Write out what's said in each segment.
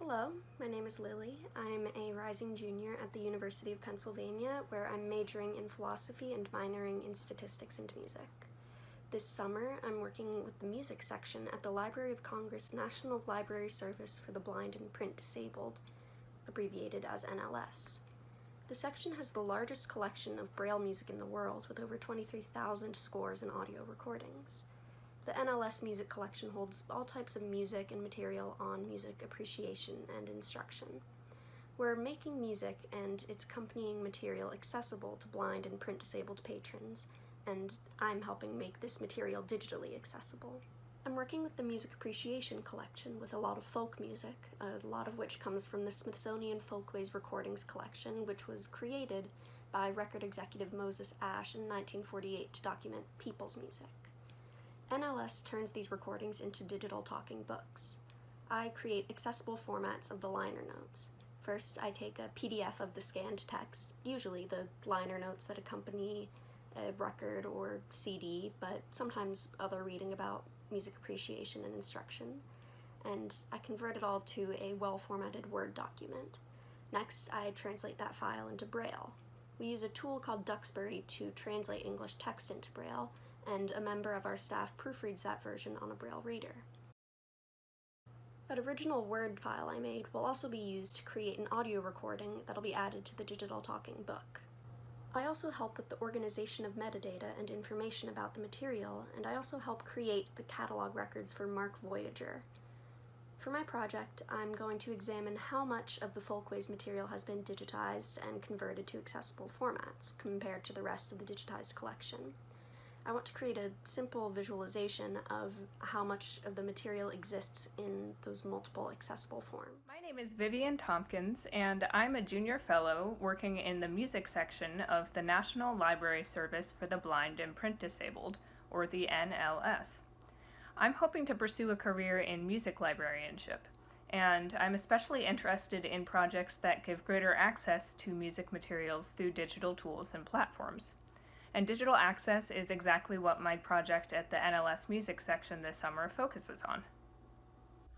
Hello, my name is Lily. I'm a rising junior at the University of Pennsylvania, where I'm majoring in philosophy and minoring in statistics and music. This summer, I'm working with the music section at the Library of Congress National Library Service for the Blind and Print Disabled, abbreviated as NLS. The section has the largest collection of Braille music in the world, with over 23,000 scores and audio recordings. The NLS music collection holds all types of music and material on music appreciation and instruction. We're making music and its accompanying material accessible to blind and print-disabled patrons, and I'm helping make this material digitally accessible. I'm working with the music appreciation collection with a lot of folk music, a lot of which comes from the Smithsonian Folkways Recordings collection, which was created by record executive Moses Ashe in 1948 to document people's music. NLS turns these recordings into digital talking books. I create accessible formats of the liner notes. First, I take a PDF of the scanned text, usually the liner notes that accompany a record or CD, but sometimes other reading about music appreciation and instruction, and I convert it all to a well-formatted Word document. Next, I translate that file into Braille. We use a tool called Duxbury to translate English text into Braille, and a member of our staff proofreads that version on a Braille reader. That original Word file I made will also be used to create an audio recording that'll be added to the digital talking book. I also help with the organization of metadata and information about the material, and I also help create the catalog records for Mark Voyager. For my project, I'm going to examine how much of the Folkways material has been digitized and converted to accessible formats compared to the rest of the digitized collection. I want to create a simple visualization of how much of the material exists in those multiple accessible forms. My name is Vivian Tompkins, and I'm a junior fellow working in the music section of the National Library Service for the Blind and Print Disabled, or the NLS. I'm hoping to pursue a career in music librarianship, and I'm especially interested in projects that give greater access to music materials through digital tools and platforms. And digital access is exactly what my project at the NLS music section this summer focuses on.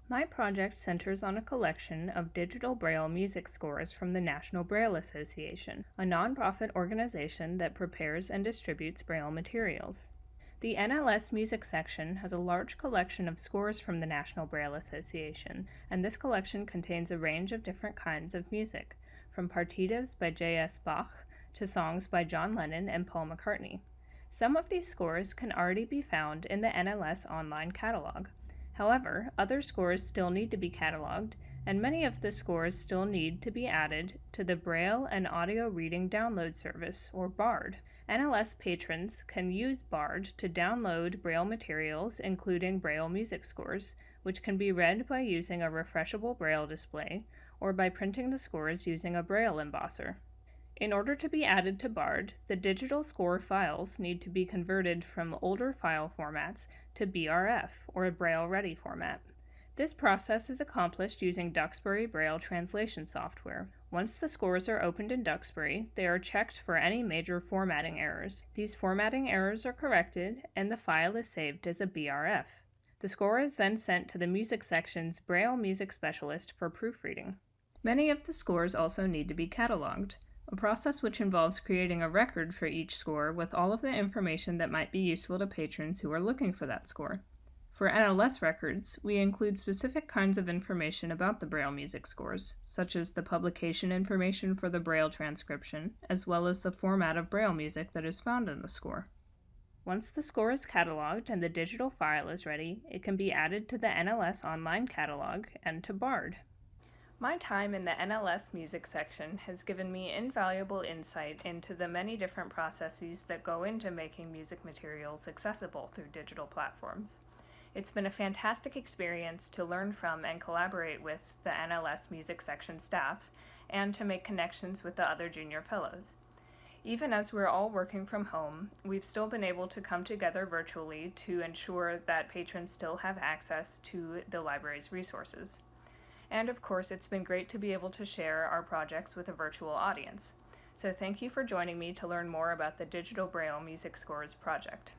My project centers on a collection of digital Braille music scores from the National Braille Association, a nonprofit organization that prepares and distributes Braille materials. The NLS music section has a large collection of scores from the National Braille Association, and this collection contains a range of different kinds of music, from partitas by J.S. Bach to songs by John Lennon and Paul McCartney. Some of these scores can already be found in the NLS online catalog. However, other scores still need to be cataloged, and many of the scores still need to be added to the Braille and Audio Reading Download Service, or BARD. NLS patrons can use BARD to download Braille materials, including Braille music scores, which can be read by using a refreshable Braille display, or by printing the scores using a Braille embosser. In order to be added to BARD, the digital score files need to be converted from older file formats to BRF, or a Braille-ready format. This process is accomplished using Duxbury Braille translation software. Once the scores are opened in Duxbury, they are checked for any major formatting errors. These formatting errors are corrected, and the file is saved as a BRF. The score is then sent to the music section's Braille music specialist for proofreading. Many of the scores also need to be cataloged, a process which involves creating a record for each score with all of the information that might be useful to patrons who are looking for that score. For NLS records, we include specific kinds of information about the Braille music scores, such as the publication information for the Braille transcription, as well as the format of Braille music that is found in the score. Once the score is cataloged and the digital file is ready, it can be added to the NLS online catalog and to BARD. My time in the NLS music section has given me invaluable insight into the many different processes that go into making music materials accessible through digital platforms. It's been a fantastic experience to learn from and collaborate with the NLS music section staff, and to make connections with the other junior fellows. Even as we're all working from home, we've still been able to come together virtually to ensure that patrons still have access to the library's resources. And of course, it's been great to be able to share our projects with a virtual audience. So thank you for joining me to learn more about the Digital Braille Music Scores project.